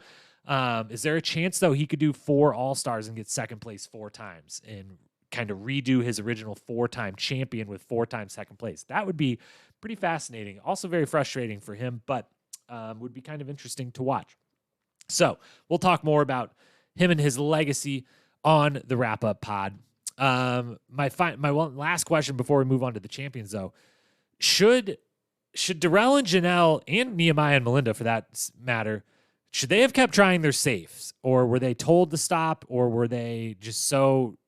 Is there a chance, though, he could do 4 All Stars and get second place 4 times and kind of redo his original 4-time champion with 4-time second place? That would be pretty fascinating. Also very frustrating for him, but would be kind of interesting to watch. So we'll talk more about him and his legacy on the wrap-up pod. My one last question before we move on to the champions, though. Should Darrell and Janelle and Nehemiah and Melinda, for that matter, should they have kept trying their safes? Or were they told to stop? Or were they just so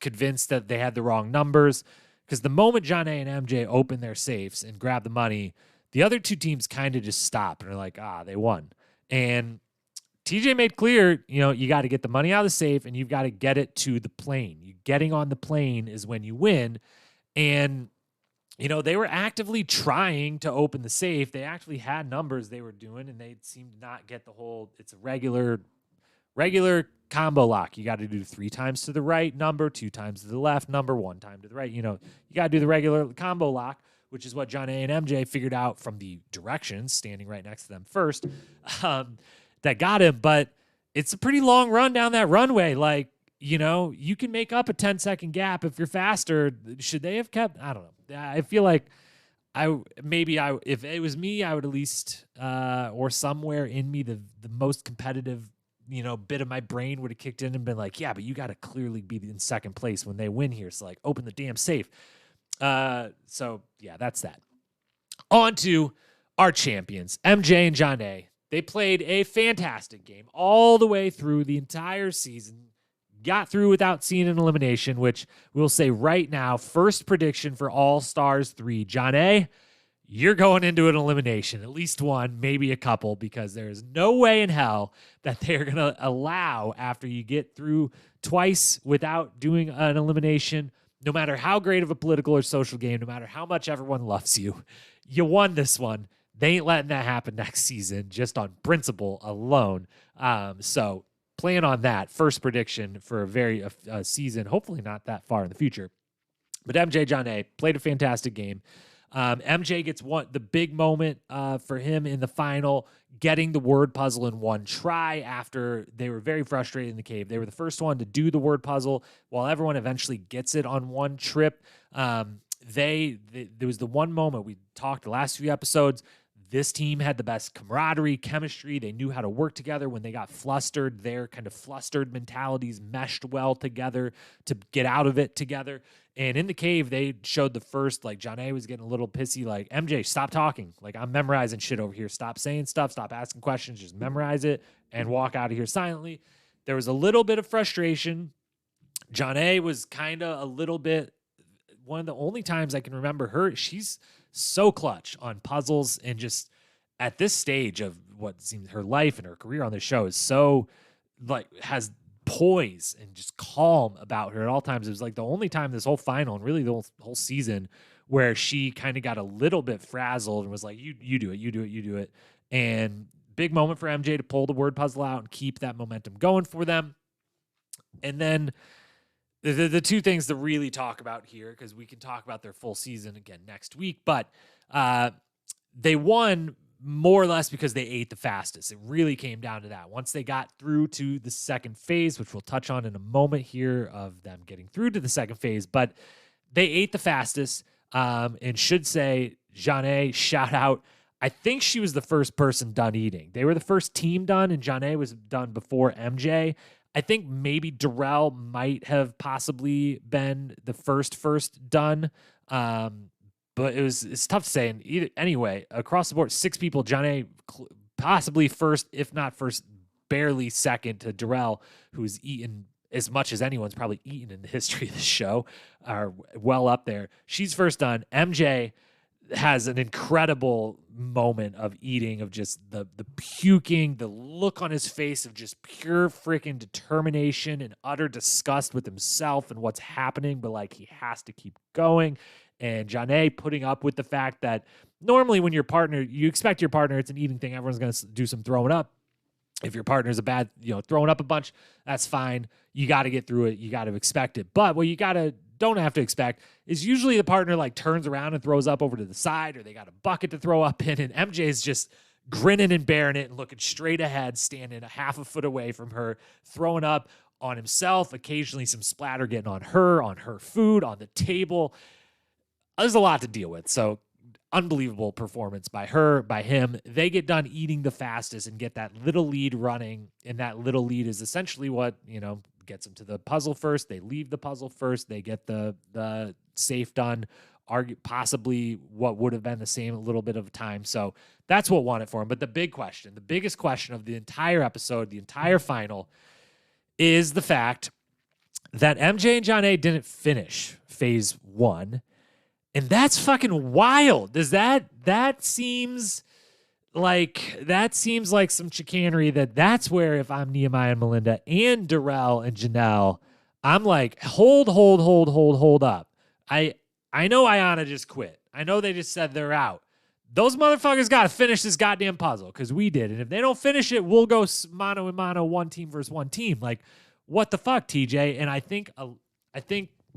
convinced that they had the wrong numbers? Because the moment John A and MJ open their safes and grab the money, the other two teams kind of just stop and are like, they won. And TJ made clear, you got to get the money out of the safe and you've got to get it to the plane. Getting on the plane is when you win. And, they were actively trying to open the safe. They actually had numbers they were doing, and they seemed to not get the whole, it's a regular combo lock. You got to do 3 times to the right number, 2 times to the left number, 1 time to the right. You got to do the regular combo lock, which is what John A and MJ figured out from the directions, standing right next to them first, that got him. But it's a pretty long run down that runway. Like, you can make up a 10-second gap if you're faster. Should they have kept? I don't know. I feel like if it was me, I would at least, or somewhere in me, the most competitive, bit of my brain would have kicked in and been like, yeah, but you got to clearly be in second place when they win here. So, like, open the damn safe. So yeah, that's that. On to our champions, MJ and John A. They played a fantastic game all the way through the entire season. Got through without seeing an elimination, which we'll say right now, first prediction for All Stars 3. John A., you're going into an elimination, at least one, maybe a couple, because there is no way in hell that they're going to allow, after you get through twice without doing an elimination, no matter how great of a political or social game, no matter how much everyone loves you, you won this one. They ain't letting that happen next season, just on principle alone. So plan on that. First prediction for a season, hopefully not that far in the future. But MJ John A played a fantastic game. MJ gets the big moment for him in the final, getting the word puzzle in one try after they were very frustrated in the cave. They were the first one to do the word puzzle, while everyone eventually gets it on one trip. There was the one moment we talked the last few episodes. This team had the best camaraderie, chemistry. They knew how to work together when they got flustered. Their kind of flustered mentalities meshed well together to get out of it together. And in the cave, they showed the first, like, John A was getting a little pissy, like, MJ, stop talking. Like, I'm memorizing shit over here. Stop saying stuff. Stop asking questions. Just memorize it and walk out of here silently. There was a little bit of frustration. John A was kind of a little bit, one of the only times I can remember her, she's so clutch on puzzles, and just at this stage of what seems her life and her career on this show is so, like, has poise and just calm about her at all times. It was like the only time this whole final and really the whole season where she kind of got a little bit frazzled and was like, you do it. And big moment for MJ to pull the word puzzle out and keep that momentum going for them. And then the two things to really talk about here, because we can talk about their full season again next week, but they won more or less because they ate the fastest. It really came down to that. Once they got through to the second phase, which we'll touch on in a moment here of them getting through to the second phase, but they ate the fastest, and should say, Jeanne, shout out. I think she was the first person done eating. They were the first team done, and Jeanne was done before MJ. I think maybe Darrell might have possibly been the first done. but it's tough to say. And anyway, across the board, 6 people, Janae possibly first, if not first, barely second to Darrell, who's eaten as much as anyone's probably eaten in the history of the show, are well up there. She's first done. MJ has an incredible moment of eating, of just the puking, the look on his face of just pure freaking determination and utter disgust with himself and what's happening, but like he has to keep going. And Janae putting up with the fact that normally when your partner, you expect your partner, it's an eating thing, everyone's going to do some throwing up. If your partner's a bad, throwing up a bunch, that's fine. You got to get through it. You got to expect it. But what you don't have to expect is usually the partner like turns around and throws up over to the side, or they got a bucket to throw up in. And MJ is just grinning and bearing it and looking straight ahead, standing a half a foot away from her, throwing up on himself, occasionally some splatter getting on her food, on the table. There's a lot to deal with. So unbelievable performance by her, by him. They get done eating the fastest and get that little lead running. And that little lead is essentially what, gets them to the puzzle first. They leave the puzzle first. They get the safe done, possibly what would have been the same a little bit of time. So that's what won it for him. But the biggest question of the entire episode, the entire final, is the fact that MJ and Janae didn't finish phase 1. And that's fucking wild. That seems like some chicanery. That's where, if I'm Nehemiah and Melinda and Darrell and Janelle, I'm like, hold up. I know Ayanna just quit. I know they just said they're out. Those motherfuckers got to finish this goddamn puzzle, because we did. And if they don't finish it, we'll go mano a mano, one team versus one team. Like, what the fuck, TJ? And I think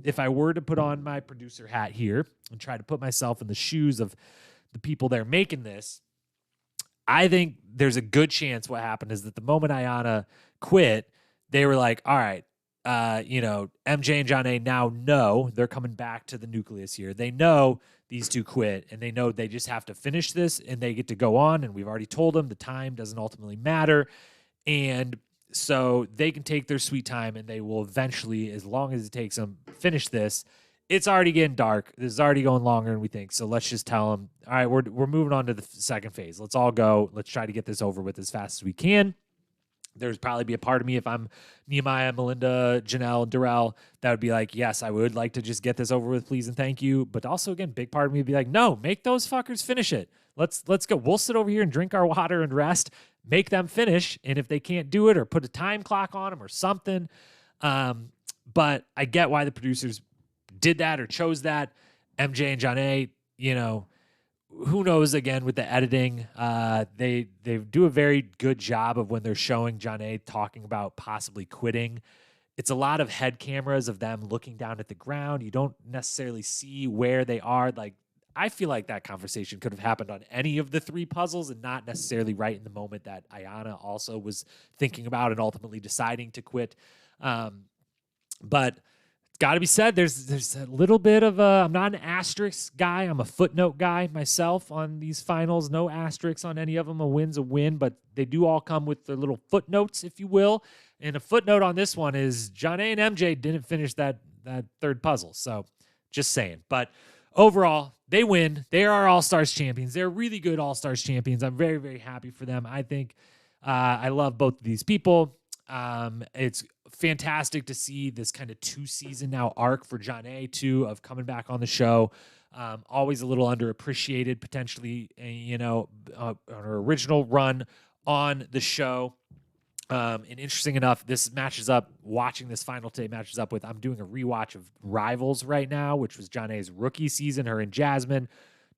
if I were to put on my producer hat here and try to put myself in the shoes of the people that are making this, I think there's a good chance what happened is that the moment Ayanna quit, they were like, all right, MJ and Janae now know they're coming back to the nucleus here. They know these two quit, and they know they just have to finish this, and they get to go on. And we've already told them the time doesn't ultimately matter. And so they can take their sweet time, and they will eventually, as long as it takes them, finish this. It's already getting dark. This is already going longer than we think. So let's just tell them, all right, we're moving on to the second phase. Let's all go. Let's try to get this over with as fast as we can. There's probably be a part of me, if I'm Nehemiah, Melinda, Janelle, and Darrell, that would be like, yes, I would like to just get this over with, please and thank you. But also, again, big part of me would be like, no, make those fuckers finish it. Let's go. We'll sit over here and drink our water and rest. Make them finish. And if they can't do it, or put a time clock on them or something. But I get why the producers did that or chose that. MJ and Janae, who knows, again, with the editing, they do a very good job of when they're showing Janae talking about possibly quitting. It's a lot of head cameras of them looking down at the ground. You don't necessarily see where they are. Like, I feel like that conversation could have happened on any of the 3 puzzles, and not necessarily right in the moment that Ayanna also was thinking about and ultimately deciding to quit. But it's got to be said, there's a little bit of I'm not an asterisk guy. I'm a footnote guy myself on these finals. No asterisks on any of them. A win's a win, but they do all come with their little footnotes, if you will. And a footnote on this one is Janae and MJ didn't finish that third puzzle. So just saying. But overall, they win. They are All-Stars champions. They're really good All-Stars champions. I'm very, very happy for them. I think I love both of these people. It's fantastic to see this kind of 2-season now arc for Janae too, of coming back on the show. Always a little underappreciated potentially, on her original run on the show. And interesting enough, this matches up, watching this final tape matches up with, I'm doing a rewatch of Rivals right now, which was Janae's rookie season, her and Jasmine,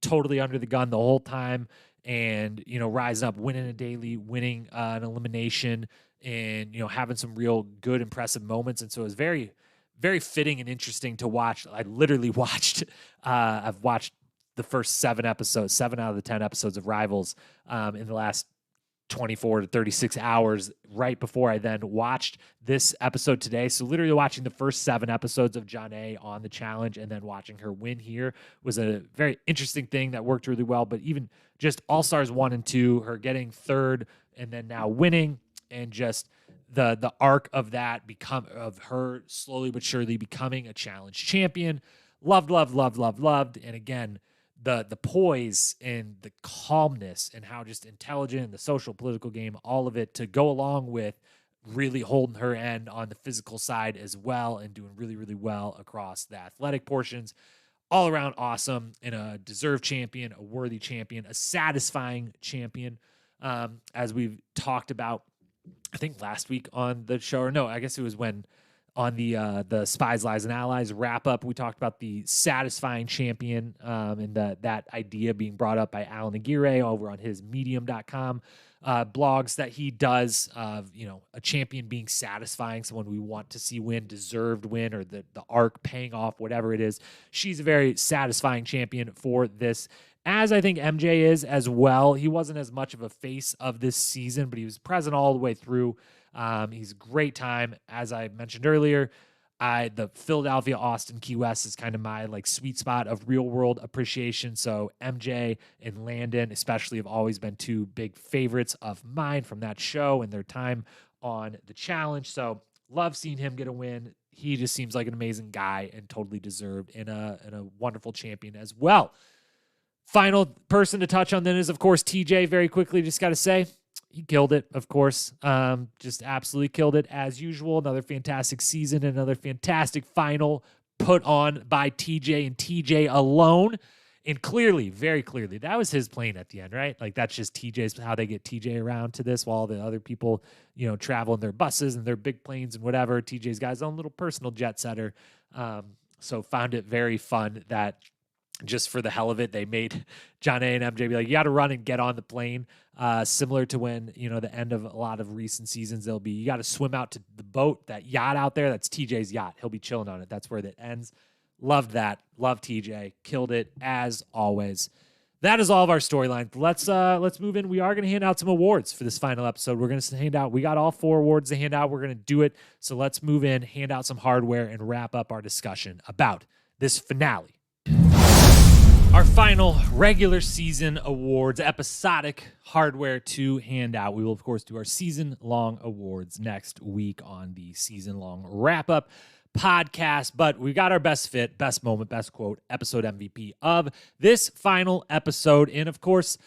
totally under the gun the whole time. And, rising up, winning a daily, winning an elimination, and, having some real good, impressive moments. And so it was very, very fitting and interesting to watch. I literally watched, I've watched the first 7 out of the 10 episodes of Rivals in the last 24 to 36 hours right before I then watched this episode today. So literally watching the first 7 episodes of Janae on the challenge and then watching her win here was a very interesting thing that worked really well. But even just All-Stars 1 and 2, her getting third and then now winning, and just the arc of that of her slowly but surely becoming a challenge champion. Loved. And again, the poise and the calmness and how just intelligent, the social political game, all of it to go along with really holding her end on the physical side as well and doing really, really well across the athletic portions. All around awesome and a deserved champion, a worthy champion, a satisfying champion. As we've talked about, I think last week on the show, or no, I guess it was when on the Spies, Lies, and Allies wrap up, we talked about the satisfying champion and that idea being brought up by Alan Aguirre over on his medium.com blogs that he does of, a champion being satisfying, someone we want to see win, deserved win, or the arc paying off, whatever it is. She's a very satisfying champion for this, as I think MJ is as well. He wasn't as much of a face of this season, but he was present all the way through. He's a great time. As I mentioned earlier, the Philadelphia, Austin, Key West is kind of my sweet spot of real world appreciation. So MJ and Landon especially have always been two big favorites of mine from that show and their time on the challenge. So love seeing him get a win. He just seems like an amazing guy and totally deserved and a wonderful champion as well. Final person to touch on then is, of course, TJ. Very quickly, just got to say, he killed it, of course. Just absolutely killed it as usual. Another fantastic season, another fantastic final put on by TJ and TJ alone. And clearly, very clearly, that was his plane at the end, right? That's just TJ's, how they get TJ around to this while the other people, travel in their buses and their big planes and whatever. TJ's got his own little personal jet setter. So found it very fun that just for the hell of it, they made John A. and MJ be like, you got to run and get on the plane. Similar to when, the end of a lot of recent seasons, they'll be, you got to swim out to the boat, that yacht out there. That's TJ's yacht. He'll be chilling on it. That's where that ends. Loved that. Love TJ. Killed it as always. That is all of our storylines. Let's move in. We are going to hand out some awards for this final episode. We're going to hand out, we got all 4 awards to hand out. We're going to do it. So let's move in, hand out some hardware, and wrap up our discussion about this finale. Our final regular season awards, episodic hardware to hand out. We will, of course, do our season-long awards next week on the season-long wrap-up podcast. But we got our best fit, best moment, best quote, episode MVP of this final episode. And, of course,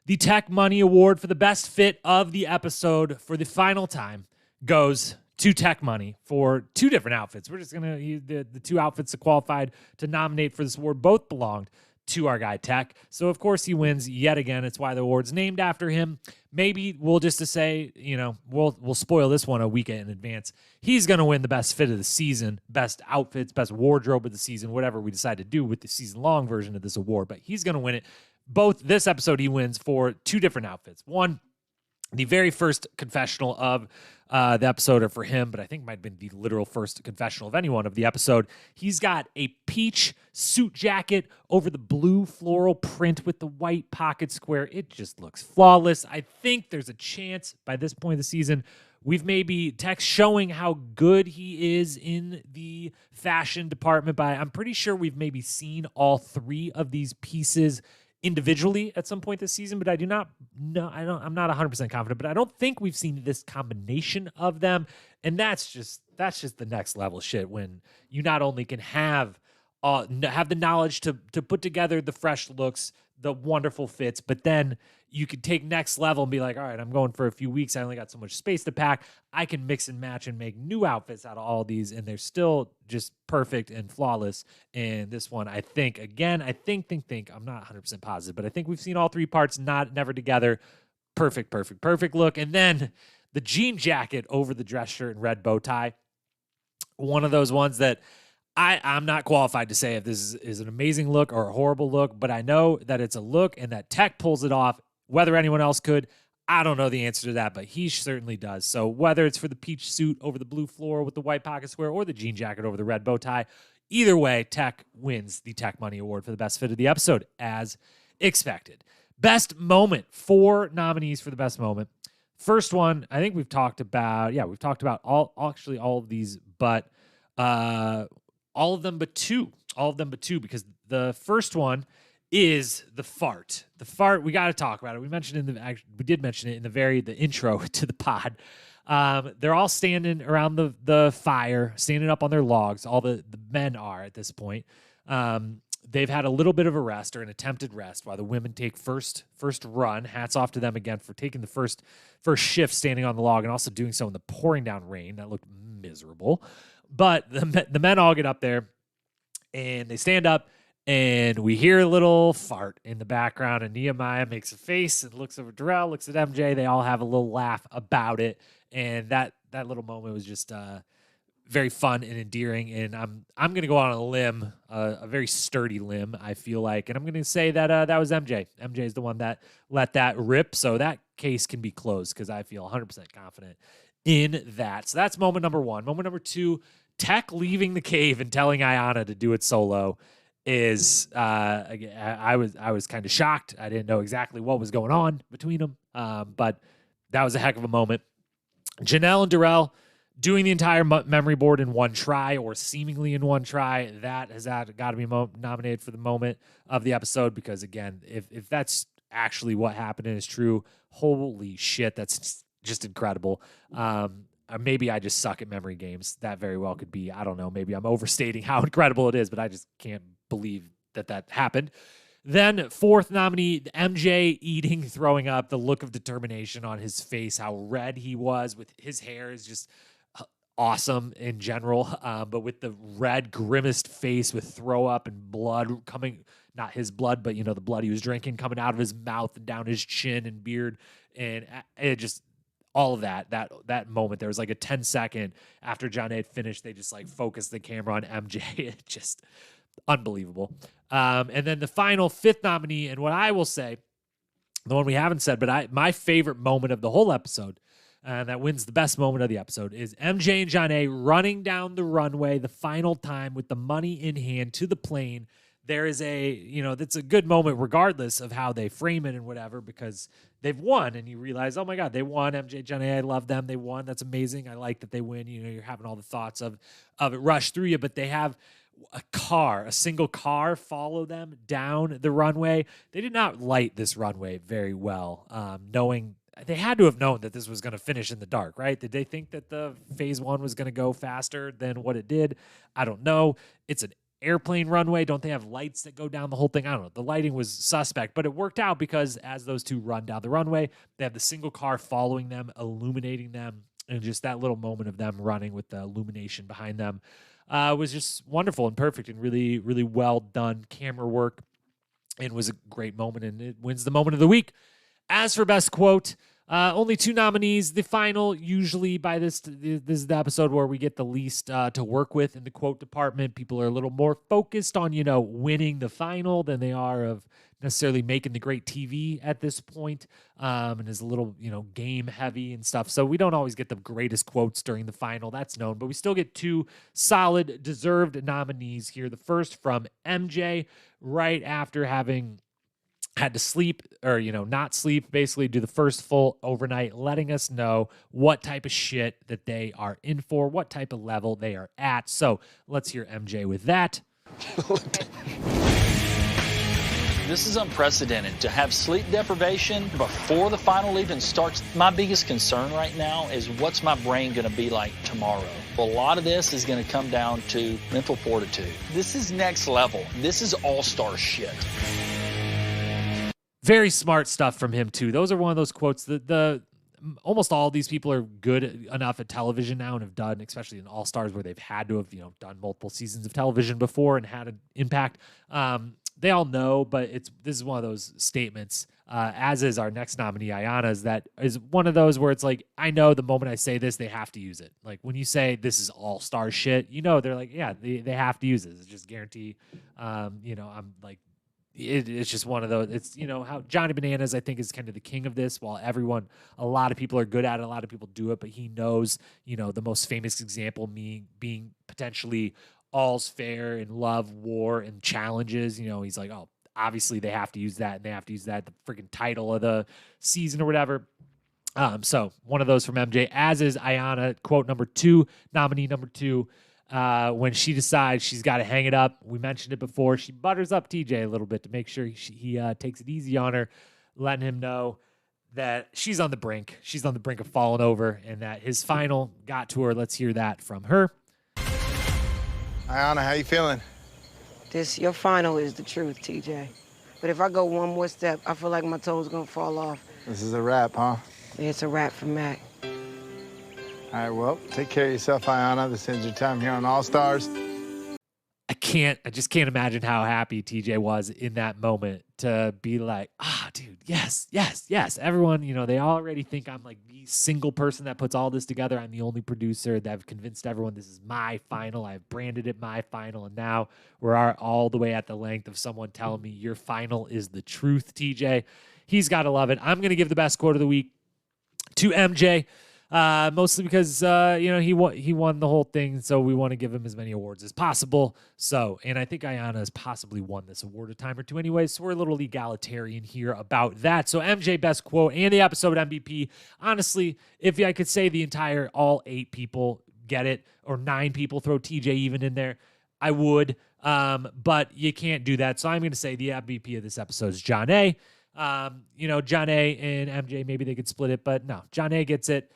the Tech Money Award for the best fit of the episode for the final time goes to Tech Money for 2 different outfits. We're just going to use the 2 outfits that qualified to nominate for this award. Both belonged to our guy Tech. So, of course, he wins yet again. It's why the award's named after him. Maybe we'll just to say, we'll spoil this one a week in advance. He's going to win the best fit of the season, best outfits, best wardrobe of the season, whatever we decide to do with the season-long version of this award. But he's going to win it. Both this episode he wins for 2 different outfits. One, the very first confessional of the episode, or for him, but I think might have been the literal first confessional of anyone of the episode. He's got a peach suit jacket over the blue floral print with the white pocket square. It just looks flawless. I think there's a chance by this point of the season we've maybe Tech's showing how good he is in the fashion department. But I'm pretty sure we've maybe seen all 3 of these pieces individually at some point this season, but I'm not 100% confident, but I don't think we've seen this combination of them. And that's just the next level shit when you not only can have the knowledge to put together the fresh looks, the wonderful fits, but then you could take next level and be like, all right, I'm going for a few weeks. I only got so much space to pack. I can mix and match and make new outfits out of all these, and they're still just perfect and flawless. And this one, I think, again, I'm not 100% positive, but I think we've seen all 3 parts never together. Perfect look. And then the jean jacket over the dress shirt and red bow tie. One of those ones that I'm not qualified to say if this is an amazing look or a horrible look, but I know that it's a look and that Tech pulls it off. Whether anyone else could, I don't know the answer to that, but he certainly does. So whether it's for the peach suit over the blue floor with the white pocket square or the jean jacket over the red bow tie, either way, Tech wins the Tech Money Award for the best fit of the episode, as expected. Best moment, 4 nominees for the best moment. First one, I think we've talked about all of these, but all of them but two, because the first one is the fart. The fart, we got to talk about it. We did mention it in the intro to the pod. They're all standing around the fire, standing up on their logs. All the men are at this point. they've had a little bit of a rest or an attempted rest while the women take first run. Hats off to them again for taking the first shift standing on the log and also doing so in the pouring down rain. That looked miserable. But the men all get up there and they stand up and we hear a little fart in the background and Nehemiah makes a face and looks over Darrell, looks at MJ. They all have a little laugh about it. And that little moment was just very fun and endearing, and I'm going to go on a limb, a very sturdy limb, I feel like, and I'm going to say that that was MJ. MJ is the one that let that rip, so that case can be closed because I feel 100% confident in that. So that's moment number one. Moment number two, Tech leaving the cave and telling Ayanna to do it solo is I was kind of shocked. I didn't know exactly what was going on between them, but that was a heck of a moment. Janelle and Darrell doing the entire memory board in one try or seemingly in one try, that has got to be nominated for the moment of the episode because, again, if that's actually what happened and is true, holy shit, that's just incredible. Maybe I just suck at memory games. That very well could be. I don't know. Maybe I'm overstating how incredible it is, but I just can't believe that happened. Then fourth nominee, MJ eating, throwing up, the look of determination on his face, how red he was with his hair is just awesome in general, but with the red grimaced face with throw up and blood coming, not his blood, but the blood he was drinking coming out of his mouth and down his chin and beard, and it just all of that moment. There was like a 10-second after John had finished, they just like focused the camera on MJ. It just unbelievable. And then the final fifth nominee, and what I will say, the one we haven't said, but my favorite moment of the whole episode, that wins the best moment of the episode, is MJ and John running down the runway the final time with the money in hand to the plane. There is that's a good moment regardless of how they frame it and whatever, because they've won and you realize, oh my God, they won. MJ, John, I love them. They won. That's amazing. I like that they win. You're having all the thoughts of it rush through you, but they have a single car follow them down the runway. They did not light this runway very well, knowing they had to have known that this was going to finish in the dark, right? Did they think that the phase one was going to go faster than what it did? I don't know. It's an airplane runway. Don't they have lights that go down the whole thing? I don't know. The lighting was suspect, but it worked out because as those two run down the runway, they have the single car following them, illuminating them, and just that little moment of them running with the illumination behind them was just wonderful and perfect and really, really well done camera work, and was a great moment, and it wins the moment of the week. As for best quote, only two nominees. The final, usually by this is the episode where we get the least to work with in the quote department. People are a little more focused on, winning the final than they are of necessarily making the great TV at this point, and is a little, game heavy and stuff. So we don't always get the greatest quotes during the final. That's known, but we still get two solid, deserved nominees here. The first from MJ, right after having had to sleep or, not sleep, basically do the first full overnight, letting us know what type of shit that they are in for, what type of level they are at. So let's hear MJ with that. This is unprecedented to have sleep deprivation before the final even starts. My biggest concern right now is what's my brain going to be like tomorrow. A lot of this is going to come down to mental fortitude. This is next level. This is all-star shit. Very smart stuff from him too. Those are one of those quotes that almost all these people are good enough at television now and have done, especially in All Stars where they've had to have done multiple seasons of television before and had an impact. They all know, but this is one of those statements. As is our next nominee, Ayanna's. That is one of those where it's like, I know the moment I say this, they have to use it. Like when you say this is all star shit, they're like, yeah, they have to use it. It's just guarantee. I'm like. It's just one of those. It's how Johnny Bananas I think is kind of the king of this. While a lot of people are good at it, a lot of people do it, but he knows the most famous example being potentially all's fair in love, war, and challenges. He's like, oh, obviously they have to use that, and they have to use that the freaking title of the season or whatever. So one of those from MJ, as is Ayanna. Quote number two, nominee number two. When she decides she's got to hang it up, we mentioned it before, she butters up TJ a little bit to make sure he takes it easy on her, letting him know that she's on the brink. She's on the brink of falling over, and that his final got to her. Let's hear that from her. Ayanna, how you feeling? Your final is the truth, TJ. But if I go one more step, I feel like my toes gonna fall off. This is a wrap, huh? It's a wrap for Mac. All right, well, take care of yourself, Ayanna. This ends your time here on All Stars. I just can't imagine how happy TJ was in that moment to be like, dude, yes. Everyone, they already think I'm like the single person that puts all this together. I'm the only producer that have convinced everyone this is my final. I've branded it my final. And now we're all the way at the length of someone telling me your final is the truth, TJ. He's got to love it. I'm going to give the best quote of the week to MJ. Mostly because, he won the whole thing, so we want to give him as many awards as possible. So, and I think Ayanna has possibly won this award a time or two anyway, so we're a little egalitarian here about that. So MJ best quote and the episode MVP. Honestly, if I could say all 8 people get it, or 9 people, throw TJ even in there, I would, but you can't do that. So I'm going to say the MVP of this episode is John A. John A and MJ, maybe they could split it, but no, John A gets it.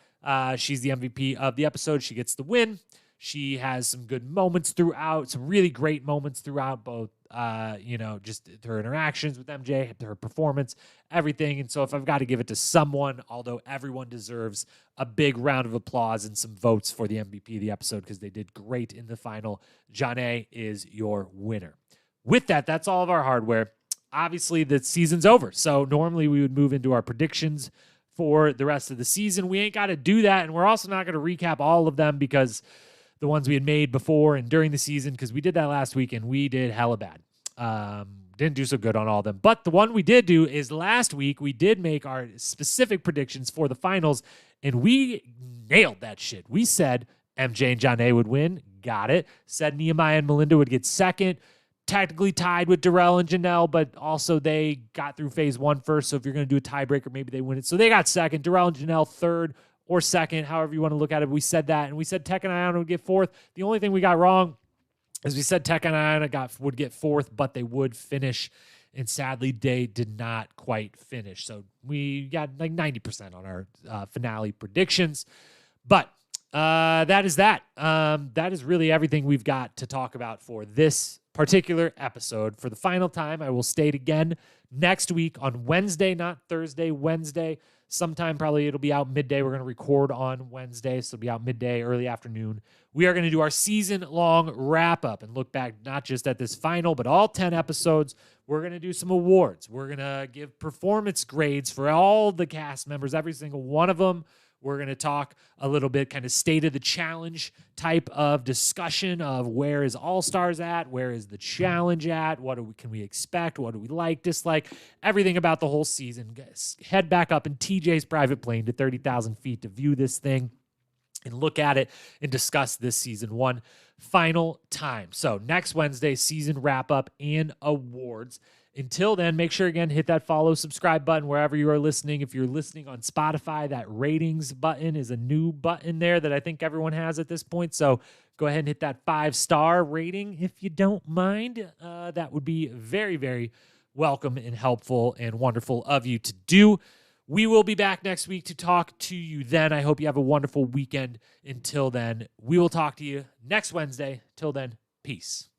She's the MVP of the episode. She gets the win. She has some good moments throughout, some really great moments throughout, both, just her interactions with MJ, her performance, everything. And so if I've got to give it to someone, although everyone deserves a big round of applause and some votes for the MVP of the episode because they did great in the final, John A is your winner. With that, that's all of our hardware. Obviously, the season's over. So normally we would move into our predictions for the rest of the season. We ain't got to do that, and we're also not going to recap all of them because the ones we had made before and during the season, because we did that last week, and we did hella bad. Didn't do so good on all of them. But the one we did do is last week, we did make our specific predictions for the finals, and we nailed that shit. We said MJ and John A would win. Got it. Said Nehemiah and Melinda would get second. Technically tied with Darrell and Janelle, but also they got through phase 1 first. So if you're going to do a tiebreaker, maybe they win it. So they got second. Darrell and Janelle third or second, however you want to look at it. We said that, and we said Tech and Ayanna would get fourth. The only thing we got wrong is we said Tech and Ayanna would get fourth, but they would finish. And sadly, they did not quite finish. So we got like 90% on our finale predictions. But that is that. That is really everything we've got to talk about for this particular episode. For the final time, I will state again, next week on Wednesday, not Thursday, Wednesday, sometime probably it'll be out midday. We're going to record on Wednesday, so it'll be out midday, early afternoon. We are going to do our season-long wrap-up and look back not just at this final, but all 10 episodes. We're going to do some awards. We're going to give performance grades for all the cast members, every single one of them. We're going to talk a little bit kind of state of the challenge type of discussion of where is All-Stars at, where is the challenge at, can we expect, what do we like, dislike, everything about the whole season. Head back up in TJ's private plane to 30,000 feet to view this thing and look at it and discuss this season 1 final time. So next Wednesday, season wrap-up and awards. Until then, make sure, again, hit that follow, subscribe button wherever you are listening. If you're listening on Spotify, that ratings button is a new button there that I think everyone has at this point. So go ahead and hit that 5-star rating if you don't mind. That would be very, very welcome and helpful and wonderful of you to do. We will be back next week to talk to you then. I hope you have a wonderful weekend. Until then, we will talk to you next Wednesday. Till then, peace.